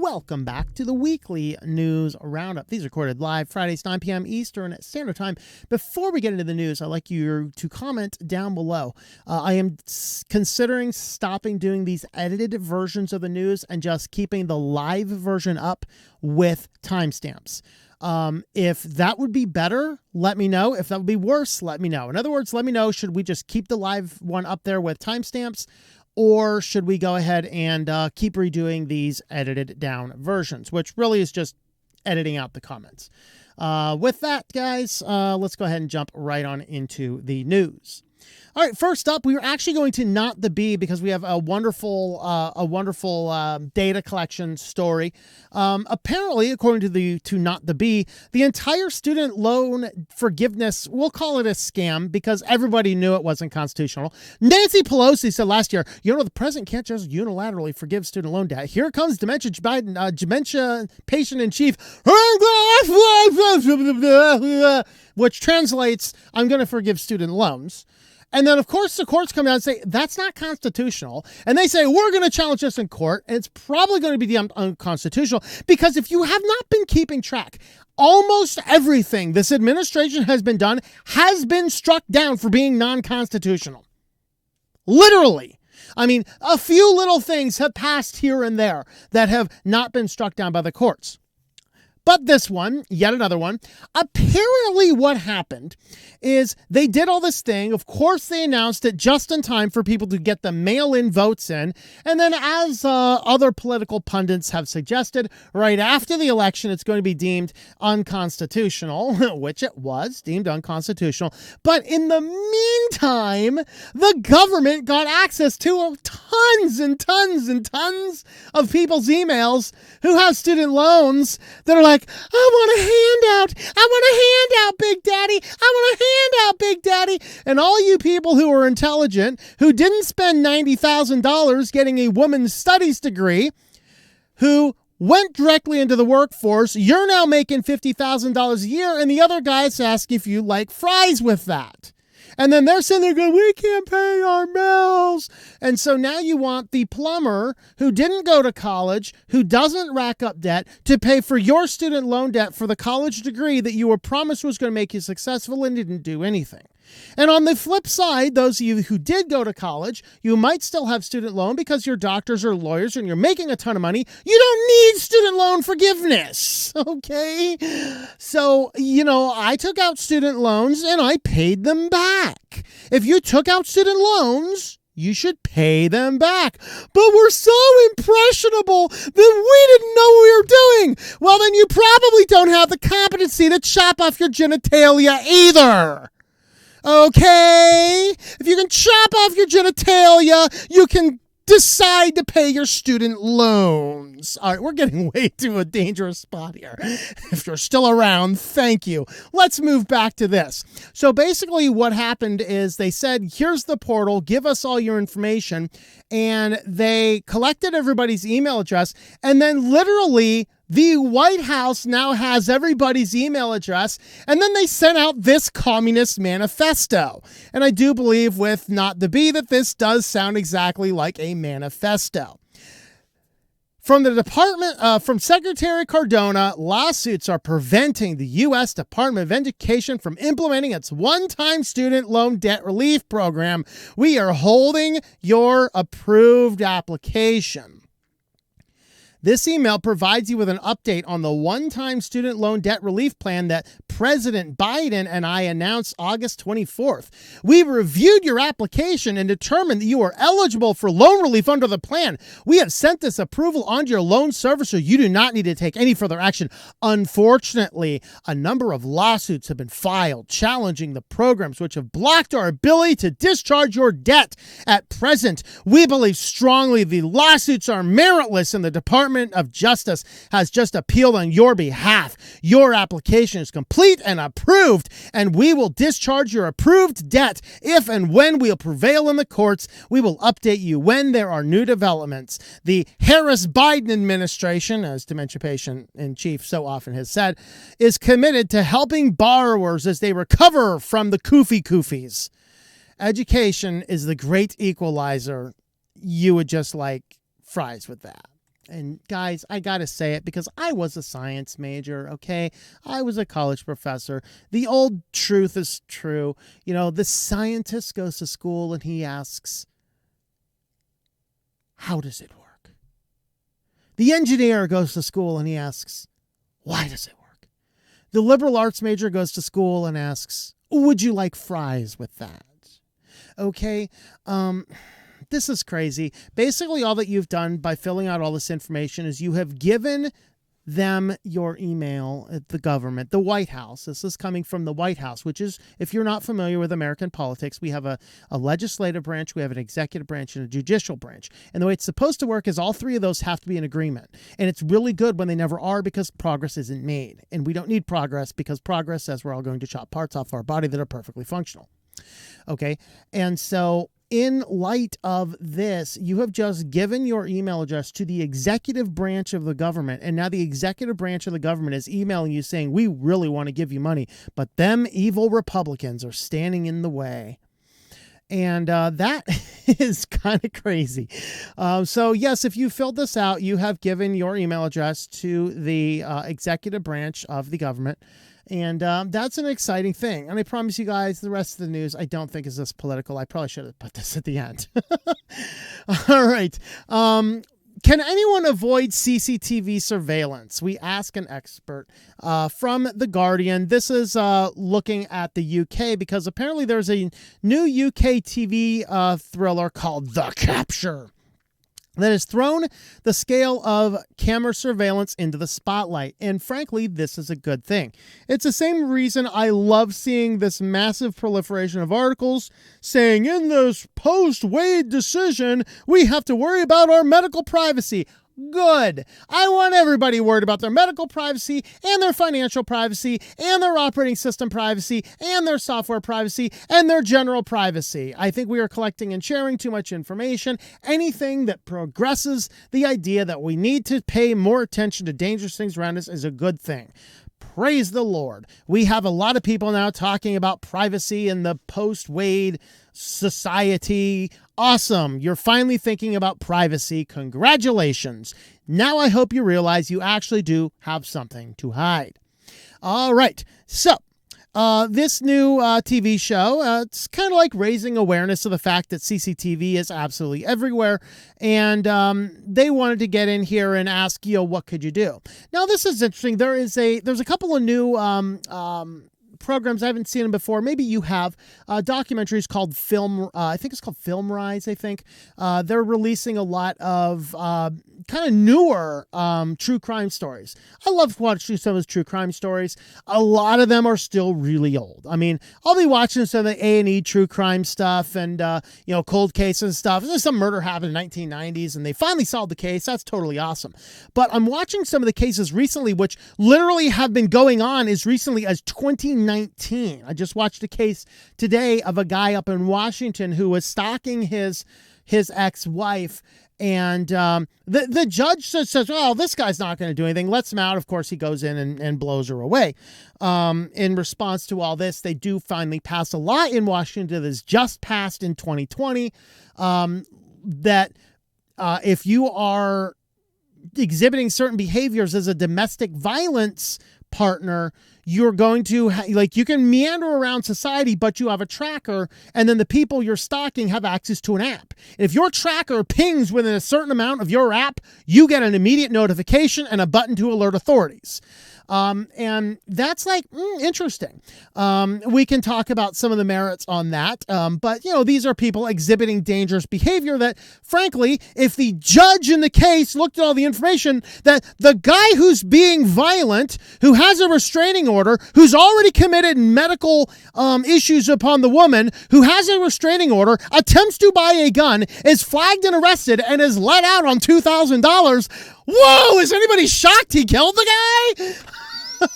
Welcome back to the weekly news roundup. These are recorded live Fridays, 9 p.m. Eastern Standard Time. Before we get into the news, I'd like you to comment down below. I am considering stopping doing these edited versions of the news and just keeping the live version up with timestamps. If that would be better, let me know. If that would be worse, let me know. In other words, let me know, should we just keep the live one up there with timestamps? Or should we go ahead and keep redoing these edited down versions, which really is just editing out the comments. With that, guys, let's go ahead and jump right on into the news. All right, first up, we are actually going to Not the Bee because we have a wonderful data collection story. Apparently, according to Not the Bee, the entire student loan forgiveness, we'll call it a scam because everybody knew it wasn't constitutional. Nancy Pelosi said last year, the president can't just unilaterally forgive student loan debt. Here comes dementia Biden, dementia patient in chief, which translates, I'm going to forgive student loans. And then, of course, the courts come out and say, that's not constitutional. And they say, we're going to challenge this in court. And it's probably going to be deemed unconstitutional because if you have not been keeping track, almost everything this administration has been struck down for being non-constitutional. Literally. I mean, a few little things have passed here and there that have not been struck down by the courts. But this one, yet another one, apparently what happened is they did all this thing. Of course, they announced it just in time for people to get the mail-in votes in. And then as other political pundits have suggested, right after the election, it's going to be deemed unconstitutional, which it was deemed unconstitutional. But in the meantime, the government got access to tons and tons and tons of people's emails who have student loans that are like, I want a handout. I want a handout, Big Daddy. I want a handout, Big Daddy. And all you people who are intelligent, who didn't spend $90,000 getting a women's studies degree, who went directly into the workforce, you're now making $50,000 a year, and the other guys ask if you like fries with that. And then they're sitting there going, we can't pay our bills. And so now you want the plumber who didn't go to college, who doesn't rack up debt, to pay for your student loan debt for the college degree that you were promised was going to make you successful and didn't do anything. And on the flip side, those of you who did go to college, you might still have student loan because you're doctors or lawyers and you're making a ton of money. You don't need student loan forgiveness, okay? So, I took out student loans and I paid them back. If you took out student loans, you should pay them back. But we're so impressionable that we didn't know what we were doing. Well, then you probably don't have the competency to chop off your genitalia either. Okay? If you can chop off your genitalia, you can decide to pay your student loans. All right, we're getting way to a dangerous spot here. If you're still around, thank you. Let's move back to this. So basically what happened is they said, here's the portal, give us all your information. And they collected everybody's email address. And then literally the White House now has everybody's email address, and then they sent out this communist manifesto. And I do believe with Not the Bee that this does sound exactly like a manifesto. From the department, from Secretary Cardona, lawsuits are preventing the U.S. Department of Education from implementing its one-time student loan debt relief program. We are holding your approved application. This email provides you with an update on the one-time student loan debt relief plan that President Biden and I announced August 24th. We reviewed your application and determined that you are eligible for loan relief under the plan. We have sent this approval on to your loan servicer. You do not need to take any further action. Unfortunately, a number of lawsuits have been filed challenging the programs which have blocked our ability to discharge your debt. At present, we believe strongly the lawsuits are meritless and the Department of Justice has just appealed on your behalf. Your application is complete and approved, and we will discharge your approved debt. If and when we'll prevail in the courts, we will update you when there are new developments. The Harris-Biden administration, as dementia patient in chief so often has said, is committed to helping borrowers as they recover from the koofies. Education is the great equalizer. You would just like fries with that. And guys, I gotta say it because I was a science major, okay? I was a college professor. The old truth is true. You know, the scientist goes to school and he asks, how does it work? The engineer goes to school and he asks, why does it work? The liberal arts major goes to school and asks, would you like fries with that? Okay, this is crazy. Basically, all that you've done by filling out all this information is you have given them your email at the government, the White House. This is coming from the White House, which is, if you're not familiar with American politics, we have a legislative branch, we have an executive branch, and a judicial branch. And the way it's supposed to work is all three of those have to be in agreement. And it's really good when they never are because progress isn't made. And we don't need progress because progress says we're all going to chop parts off our body that are perfectly functional. Okay, and so in light of this, you have just given your email address to the executive branch of the government, and now the executive branch of the government is emailing you saying, we really want to give you money, but them evil Republicans are standing in the way. And that is kind of crazy. So yes, if you filled this out, you have given your email address to the executive branch of the government. And that's an exciting thing. And I promise you guys, the rest of the news, I don't think is this political. I probably should have put this at the end. All right. Can anyone avoid CCTV surveillance? We ask an expert from The Guardian. This is looking at the UK because apparently there's a new UK TV thriller called The Capture that has thrown the scale of camera surveillance into the spotlight. And frankly, this is a good thing. It's the same reason I love seeing this massive proliferation of articles saying in this post-Wade decision, we have to worry about our medical privacy. Good. I want everybody worried about their medical privacy and their financial privacy and their operating system privacy and their software privacy and their general privacy. I think we are collecting and sharing too much information. Anything that progresses the idea that we need to pay more attention to dangerous things around us is a good thing. Praise the Lord. We have a lot of people now talking about privacy in the post-Wade society. Awesome. You're finally thinking about privacy. Congratulations. Now I hope you realize you actually do have something to hide. All right. So this new TV show, it's kind of like raising awareness of the fact that CCTV is absolutely everywhere. And they wanted to get in here and ask, what could you do? Now, this is interesting. There's a couple of new programs. I haven't seen them before. Maybe you have documentaries called I think it's called Film Rise, I think. They're releasing a lot of kind of newer true crime stories. I love watching some of those true crime stories. A lot of them are still really old. I mean, I'll be watching some of the A&E true crime stuff and, cold cases and stuff. There's some murder happened in the 1990s and they finally solved the case. That's totally awesome. But I'm watching some of the cases recently, which literally have been going on as recently as 2019. I just watched a case today of a guy up in Washington who was stalking his ex-wife. And the judge says, well, this guy's not going to do anything. Lets him out. Of course, he goes in and blows her away. In response to all this, they do finally pass a law in Washington that is just passed in 2020 that if you are exhibiting certain behaviors as a domestic violence partner, you're going to you can meander around society, but you have a tracker, and then the people you're stalking have access to an app. And if your tracker pings within a certain amount of your app, you get an immediate notification and a button to alert authorities. And that's interesting. We can talk about some of the merits on that. But these are people exhibiting dangerous behavior that, frankly, if the judge in the case looked at all the information, that the guy who's being violent, who has a restraining order, who's already committed medical issues upon the woman, who has a restraining order, attempts to buy a gun, is flagged and arrested, and is let out on $2,000. Whoa, is anybody shocked he killed the guy?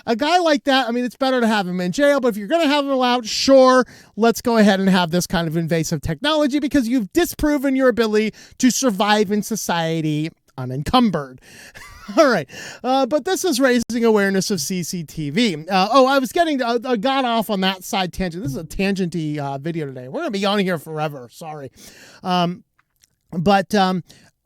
A guy like that, I mean, it's better to have him in jail, but if you're going to have him out, sure, let's go ahead and have this kind of invasive technology because you've disproven your ability to survive in society unencumbered. All right. But this is raising awareness of CCTV. I was got off on that side tangent. This is a tangenty video today. We're going to be on here forever. Sorry.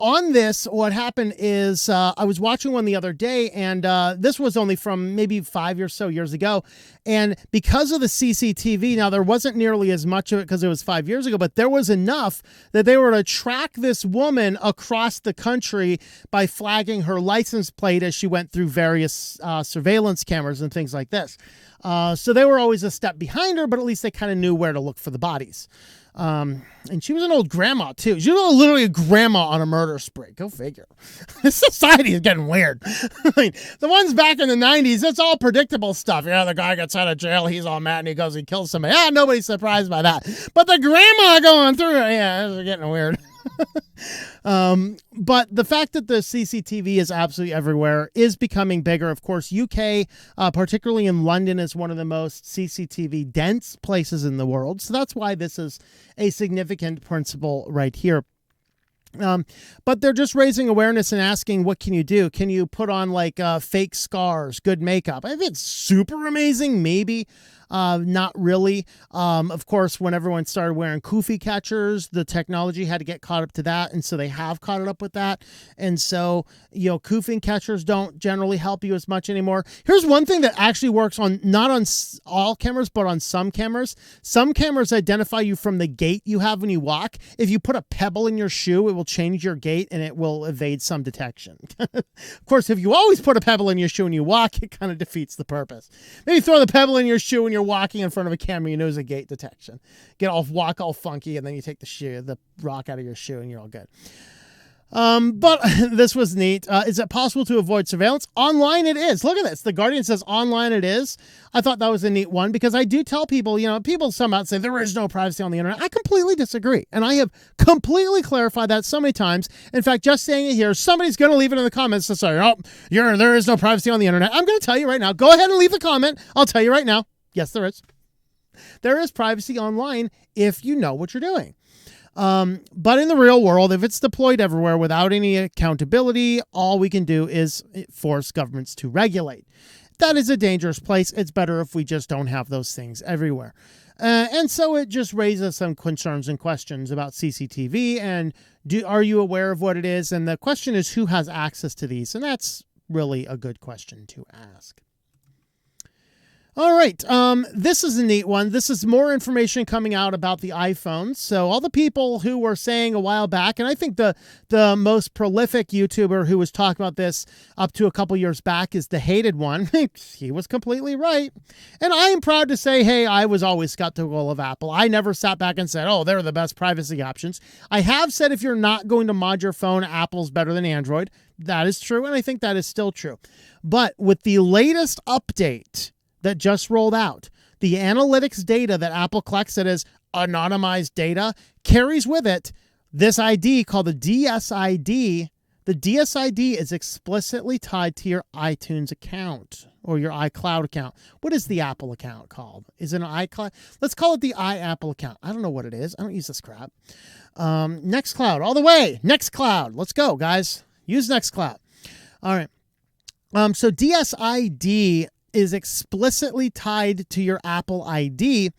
on this, what happened is I was watching one the other day, and this was only from maybe 5 or so years ago. And because of the CCTV, now there wasn't nearly as much of it because it was 5 years ago, but there was enough that they were to track this woman across the country by flagging her license plate as she went through various surveillance cameras and things like this. So they were always a step behind her, but at least they kind of knew where to look for the bodies. And she was an old grandma too. She was literally a grandma on a murder spree. Go figure. This society is getting weird. I mean, the ones back in the 90s, it's all predictable stuff. Yeah, the guy gets out of jail, he's all mad, and he goes and kills somebody. Yeah, nobody's surprised by that. But the grandma going through it, yeah, this is getting weird. But the fact that the CCTV is absolutely everywhere is becoming bigger. Of course, UK, particularly in London, is one of the most CCTV dense places in the world. So that's why this is a significant principle right here. But they're just raising awareness and asking, what can you do? Can you put on like fake scars, good makeup? If it's super amazing, maybe. Not really. Of course, when everyone started wearing kufi catchers, the technology had to get caught up to that. And so they have caught it up with that. And so, kufi catchers don't generally help you as much anymore. Here's one thing that actually works on, not on all cameras, but on some cameras. Some cameras identify you from the gait you have when you walk. If you put a pebble in your shoe, it will change your gait and it will evade some detection. Of course, if you always put a pebble in your shoe when you walk, it kind of defeats the purpose. Maybe throw the pebble in your shoe when you're walking in front of a camera, you know, it's a gait detection. Walk all funky, and then you take the rock out of your shoe, and you're all good. But this was neat. Is it possible to avoid surveillance? Online it is. Look at this. The Guardian says online it is. I thought that was a neat one because I do tell people, people somehow say there is no privacy on the internet. I completely disagree. And I have completely clarified that so many times. In fact, just saying it here, somebody's going to leave it in the comments to say, there is no privacy on the internet. I'm going to tell you right now. Go ahead and leave the comment. I'll tell you right now. Yes, there is. There is privacy online if you know what you're doing. But in the real world, if it's deployed everywhere without any accountability, all we can do is force governments to regulate. That is a dangerous place. It's better if we just don't have those things everywhere. And so it just raises some concerns and questions about CCTV and are you aware of what it is? And the question is, who has access to these? And that's really a good question to ask. All right, this is a neat one. This is more information coming out about the iPhones. So all the people who were saying a while back, and I think the most prolific YouTuber who was talking about this up to a couple years back is the hated one. He was completely right. And I am proud to say, hey, I was always skeptical of Apple. I never sat back and said, oh, they're the best privacy options. I have said if you're not going to mod your phone, Apple's better than Android. That is true, and I think that is still true. But with the latest update that just rolled out, the analytics data that Apple collects that is anonymized data carries with it this ID called the DSID. The DSID is explicitly tied to your iTunes account or your iCloud account. What is the Apple account called? Is it an iCloud? Let's call it the iApple account. I don't know what it is. I don't use this crap. Nextcloud, all the way. Nextcloud. Let's go, guys. Use Nextcloud. All right. So DSID is explicitly tied to your Apple ID.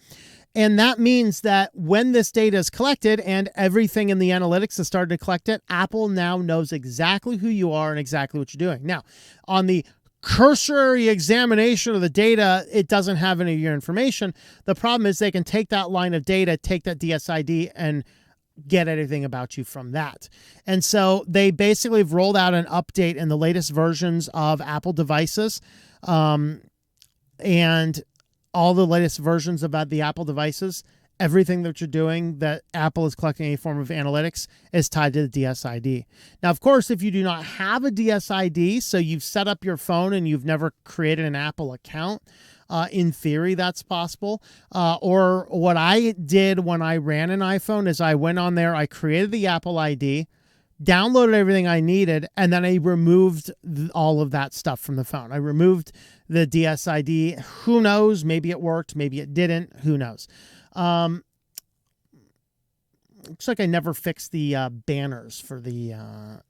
And that means that when this data is collected and everything in the analytics has started to collect it, Apple now knows exactly who you are and exactly what you're doing. Now, on the cursory examination of the data, it doesn't have any of your information. The problem is they can take that line of data, take that DSID, and get anything about you from that. And so they basically have rolled out an update in the latest versions of Apple devices. And all the latest versions about the Apple devices, everything that you're doing that Apple is collecting any form of analytics is tied to the DSID. Now, of course, if you do not have a DSID, so you've set up your phone and you've never created an Apple account, in theory, that's possible. Or what I did when I ran an iPhone is I went on there, I created the Apple ID, downloaded everything I needed, and then I removed all of that stuff from the phone. I removed the DSID. Who knows? Maybe it worked. Maybe it didn't. Who knows? Looks like I never fixed the banners for the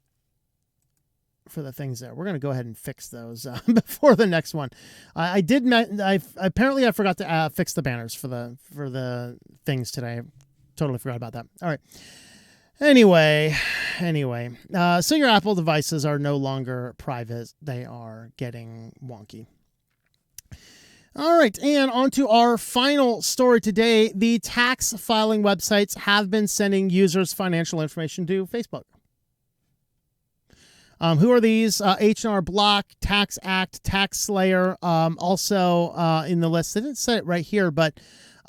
things there. We're going to go ahead and fix those before the next one. I forgot to fix the banners for the things today. I totally forgot about that. All right. Anyway, so your Apple devices are no longer private. They are getting wonky. All right, and on to our final story today. The tax filing websites have been sending users' financial information to Facebook. Who are these? H&R Block, Tax Act, Tax Slayer. Also in the list, they didn't say it right here, but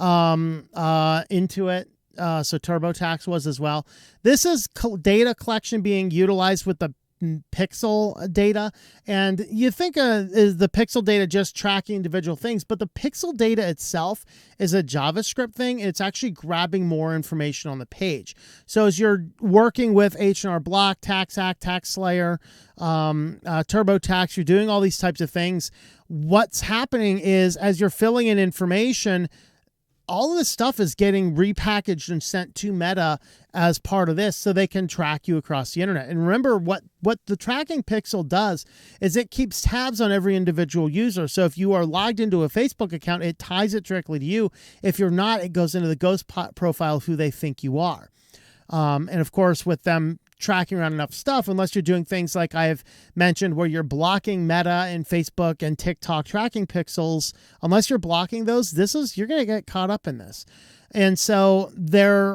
Intuit. So TurboTax was as well. This is data collection being utilized with the pixel data, and you think is the pixel data just tracking individual things, but the pixel data itself is a JavaScript thing. It's actually grabbing more information on the page. So as you're working with H&R Block, Tax Act, Tax Slayer, TurboTax, you're doing all these types of things. What's happening is as you're filling in information, all of this stuff is getting repackaged and sent to Meta as part of this so they can track you across the internet. And remember, what the tracking pixel does is it keeps tabs on every individual user. So if you are logged into a Facebook account, it ties it directly to you. If you're not, it goes into the ghost profile of who they think you are. And of course, with them tracking around enough stuff, unless you're doing things like I've mentioned where you're blocking Meta and Facebook and TikTok tracking pixels, unless you're blocking those, you're going to get caught up in this. And so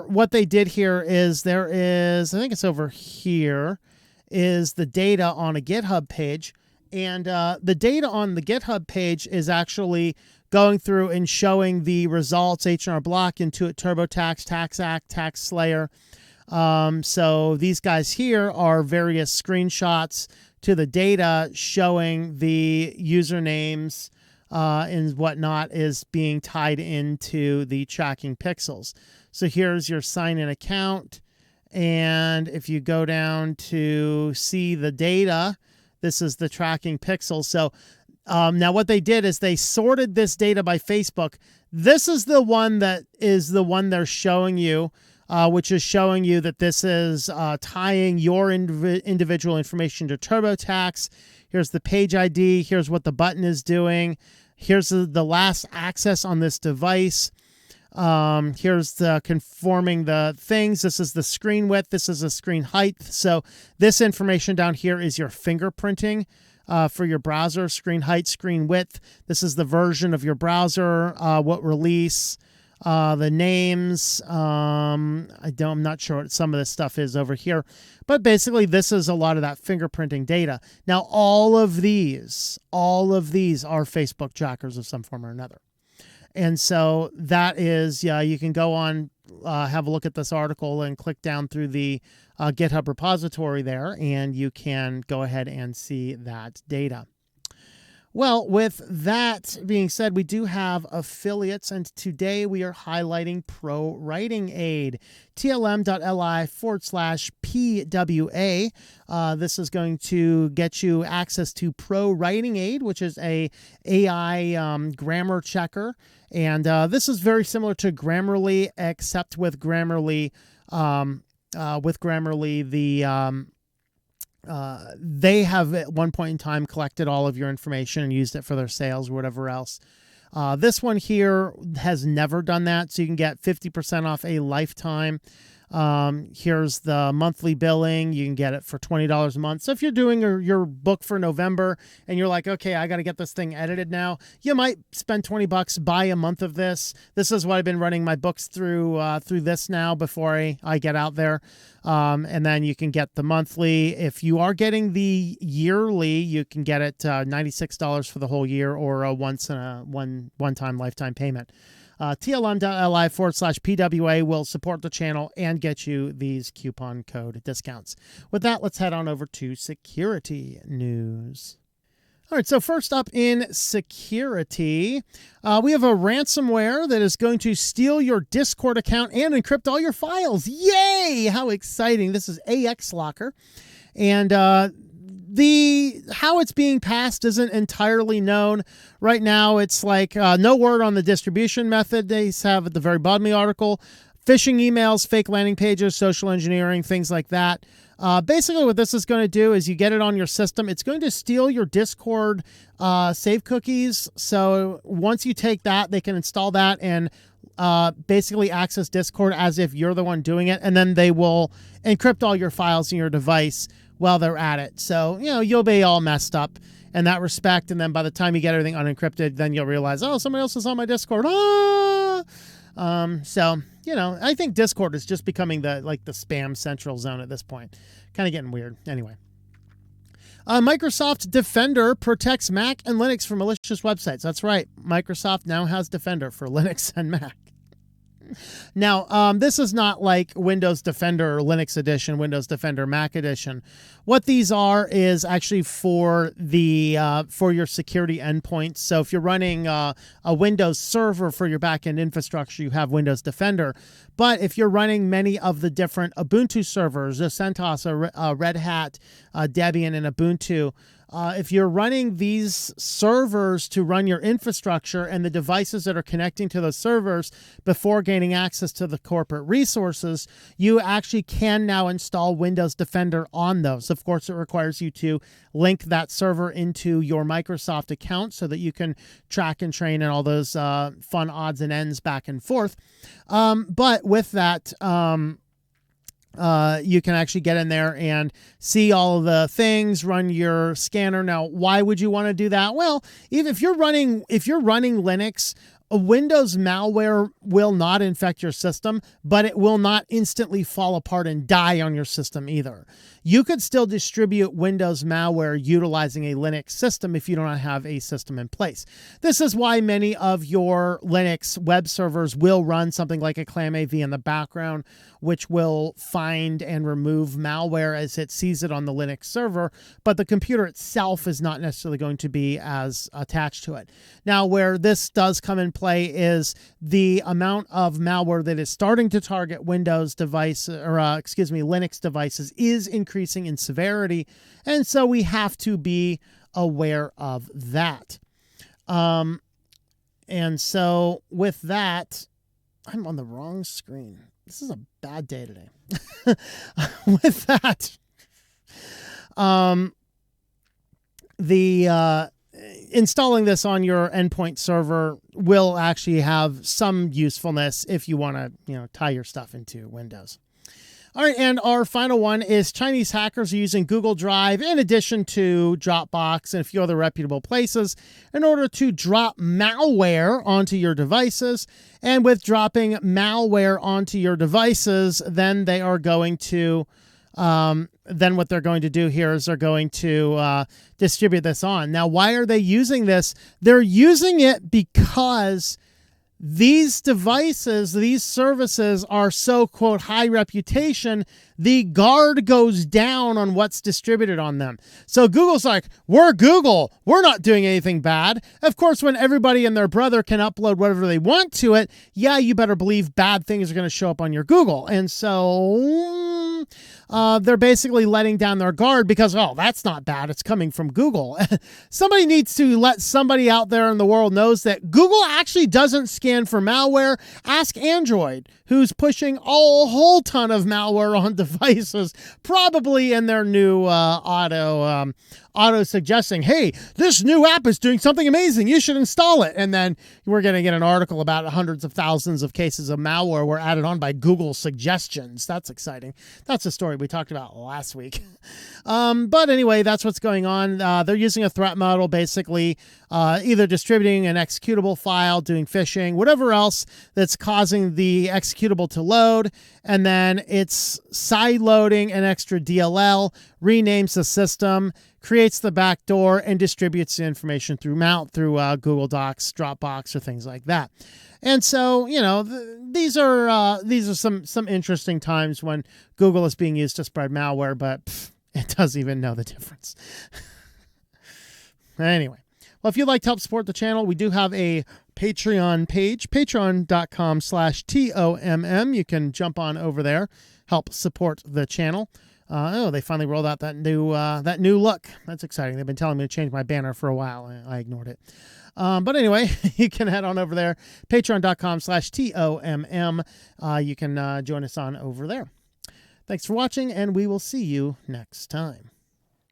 what they did here is I think it's over here, is the data on a GitHub page. And the data on the GitHub page is actually going through and showing the results, H&R Block, Intuit, TurboTax, Tax Act, Tax Slayer. So these guys here are various screenshots to the data showing the usernames and whatnot is being tied into the tracking pixels. So here's your sign-in account. And if you go down to see the data, this is the tracking pixels. So now what they did is they sorted this data by Facebook. This is the one they're showing you. Which is showing you that this is tying your individual information to TurboTax. Here's the page ID. Here's what the button is doing. Here's the last access on this device. Here's the conforming the things. This is the screen width. This is the screen height. So this information down here is your fingerprinting for your browser, screen height, screen width. This is the version of your browser, what release. The names, I'm not sure what some of this stuff is over here, but basically this is a lot of that fingerprinting data. Now, all of these are Facebook trackers of some form or another. And so that is, you can go on, have a look at this article and click down through the GitHub repository there, and you can go ahead and see that data. Well, with that being said, we do have affiliates, and today we are highlighting Pro Writing Aid, tlm.li/PWA. This is going to get you access to Pro Writing Aid, which is a AI grammar checker. And this is very similar to Grammarly, except with Grammarly, they have at one point in time collected all of your information and used it for their sales or whatever else. This one here has never done that, so you can get 50% off a lifetime. Here's the monthly billing. You can get it for $20 a month. So if you're doing your book for November and you're like, okay, I got to get this thing edited now, you might spend $20, buy a month of this. This is what I've been running my books through this now before I get out there. And then you can get the monthly. If you are getting the yearly, you can get it $96 for the whole year, or a one-time lifetime payment. tlm.li/PWA will support the channel and get you these coupon code discounts. With that, let's head on over to security news. All right, so first up in security, we have a ransomware that is going to steal your Discord account and encrypt all your files. Yay! How exciting. This is AXLocker. And how it's being passed isn't entirely known. Right now, it's like no word on the distribution method. They have at the very bottom of the article, phishing emails, fake landing pages, social engineering, things like that. Basically, what this is going to do is you get it on your system. It's going to steal your Discord save cookies. So once you take that, they can install that and basically access Discord as if you're the one doing it, and then they will encrypt all your files in your device while they're at it. So, you'll be all messed up in that respect, and then by the time you get everything unencrypted, then you'll realize, oh, somebody else is on my Discord. So, I think Discord is just becoming the spam central zone at this point. Kind of getting weird. Anyway. Microsoft Defender protects Mac and Linux from malicious websites. That's right. Microsoft now has Defender for Linux and Mac. Now, this is not like Windows Defender or Linux Edition, Windows Defender Mac Edition. What these are is actually for for your security endpoints. So if you're running a Windows server for your backend infrastructure, you have Windows Defender. But if you're running many of the different Ubuntu servers, CentOS, Red Hat, Debian, and Ubuntu, if you're running these servers to run your infrastructure and the devices that are connecting to those servers before gaining access to the corporate resources, you actually can now install Windows Defender on those. Of course, it requires you to link that server into your Microsoft account so that you can track and train and all those fun odds and ends back and forth. But with that, you can actually get in there and see all of the things, run your scanner. Now, why would you want to do that? Well, even if you're running Linux, a Windows malware will not infect your system, but it will not instantly fall apart and die on your system either. You could still distribute Windows malware utilizing a Linux system if you don't have a system in place. This is why many of your Linux web servers will run something like a ClamAV in the background, which will find and remove malware as it sees it on the Linux server, but the computer itself is not necessarily going to be as attached to it. Now, where this does come in play is the amount of malware that is starting to target Windows device, or Linux devices, is increasing in severity, and so we have to be aware of that. And so with that, I'm on the wrong screen. This is a bad day today. With that, installing this on your endpoint server will actually have some usefulness if you want to, tie your stuff into Windows. All right, and our final one is Chinese hackers are using Google Drive in addition to Dropbox and a few other reputable places in order to drop malware onto your devices. And with dropping malware onto your devices, then they are going to then what they're going to do here is they're going to distribute this on. Now, why are they using this? They're using it because these devices, these services are so, quote, high reputation, the guard goes down on what's distributed on them. So Google's like, we're Google. We're not doing anything bad. Of course, when everybody and their brother can upload whatever they want to it, yeah, you better believe bad things are going to show up on your Google. And so they're basically letting down their guard because, oh, that's not bad. It's coming from Google. Somebody needs to let somebody out there in the world knows that Google actually doesn't scan for malware. Ask Android, who's pushing a whole ton of malware on devices, probably in their new auto suggesting, hey, this new app is doing something amazing. You should install it. And then we're going to get an article about hundreds of thousands of cases of malware were added on by Google suggestions. That's exciting. That's a story we talked about last week. But anyway, that's what's going on. They're using a threat model, basically either distributing an executable file, doing phishing, whatever else that's causing the executable to load. And then it's side loading an extra DLL, renames the system, creates the backdoor, and distributes the information through Google Docs, Dropbox, or things like that. And so, these are some interesting times when Google is being used to spread malware, but it doesn't even know the difference. Anyway, well, if you'd like to help support the channel, we do have a Patreon page, patreon.com/TOMM. You can jump on over there, help support the channel. They finally rolled out that new look. That's exciting. They've been telling me to change my banner for a while. I ignored it. But anyway, you can head on over there, patreon.com/TOMM. You can join us on over there. Thanks for watching, and we will see you next time.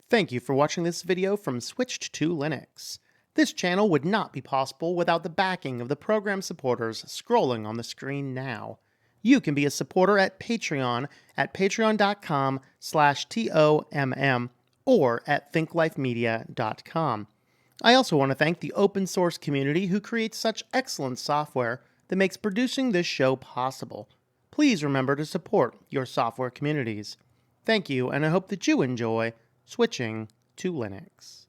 Thank you for watching this video from Switched to Linux. This channel would not be possible without the backing of the program supporters scrolling on the screen now. You can be a supporter at Patreon at patreon.com/TOMM or at thinklifemedia.com. I also want to thank the open source community who creates such excellent software that makes producing this show possible. Please remember to support your software communities. Thank you, and I hope that you enjoy switching to Linux.